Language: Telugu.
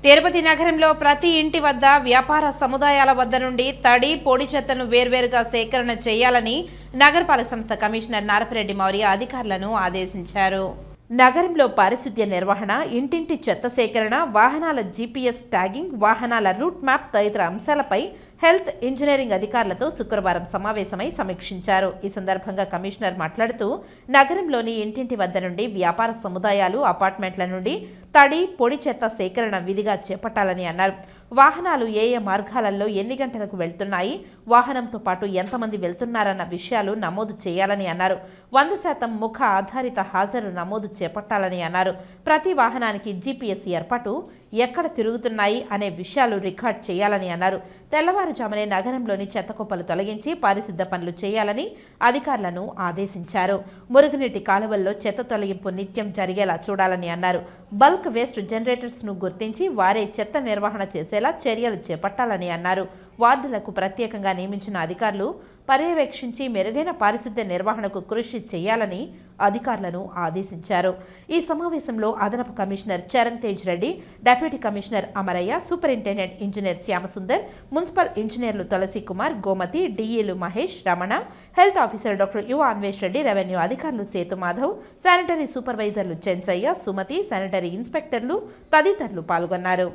తిరుపతి నగరంలో ప్రతి ఇంటి వద్ద వ్యాపార సముదాయాల వద్ద నుండి తడి పొడి చెత్తను వేర్వేరుగా సేకరణ చేయాలని నగరపాలక సంస్థ కమిషనర్ నారపరెడ్డి మౌర్య అధికారులను ఆదేశించారు. నగరంలో పారిశుద్ధ్య నిర్వహణ, ఇంటింటి చెత్త సేకరణ, వాహనాల జీపీఎస్ ట్యాగింగ్, వాహనాల రూట్ మ్యాప్ తదితర అంశాలపై హెల్త్, ఇంజనీరింగ్ అధికారులతో శుక్రవారం సమావేశమై సమీక్షించారు. ఈ సందర్భంగా కమిషనర్ మాట్లాడుతూ నగరంలోని ఇంటింటి వద్ద నుండి వ్యాపార సముదాయాలు, అపార్ట్మెంట్ల నుండి తడి పొడి చెత్త సేకరణ విధిగా చేపట్టాలని అన్నారు. వాహనాలు ఏ మార్గాలలో ఎన్ని గంటలకు వెళ్తున్నాయి, వాహనంతో పాటు ఎంతమంది వెళ్తున్నారన్న విషయాలు నమోదు చేయాలని అన్నారు. 100% ముఖ ఆధారిత హాజరు నమోదు చేపట్టాలని అన్నారు. ప్రతి వాహనానికి జీపీఎస్ ఏర్పాటు, ఎక్కడ తిరుగుతున్నాయి అనే విషయాలు రికార్డ్ చేయాలని అన్నారు. తెల్లవారుజామునే నగరంలోని చెత్త కుప్పలు తొలగించి పారిశుద్ధ పనులు చేయాలని అధికారులను ఆదేశించారు. మురుగునీటి కాలువల్లో చెత్త తొలగింపు నిత్యం జరిగేలా చూడాలని అన్నారు. బల్క్ వేస్ట్ జనరేటర్స్ను గుర్తించి వారే చెత్త నిర్వహణ చేసేలా చర్యలు చేపట్టాలని అన్నారు. వార్డులకు ప్రత్యేకంగా నియమించిన అధికారులు పర్యవేక్షించి మెరుగైన పారిశుద్ధ్య నిర్వహణకు కృషి చేయాలని అధికారులను ఆదేశించారు. ఈ సమావేశంలో అదనపు commissioner Charan Tej Reddy, deputy commissioner Amarayya, superintendent engineer Shyamasundar, municipal ఇంజనీర్లు తులసి కుమార్, గోమతి, డిఈలు Mahesh, Ramana, health officer doctor Yuva Anvesh Reddy, revenue అధికారులు సేతు మాధవ్, శానిటరీ సూపర్వైజర్లు చెంచయ్య, సుమతి, శానిటరీ ఇన్స్పెక్టర్లు తదితరులు పాల్గొన్నారు.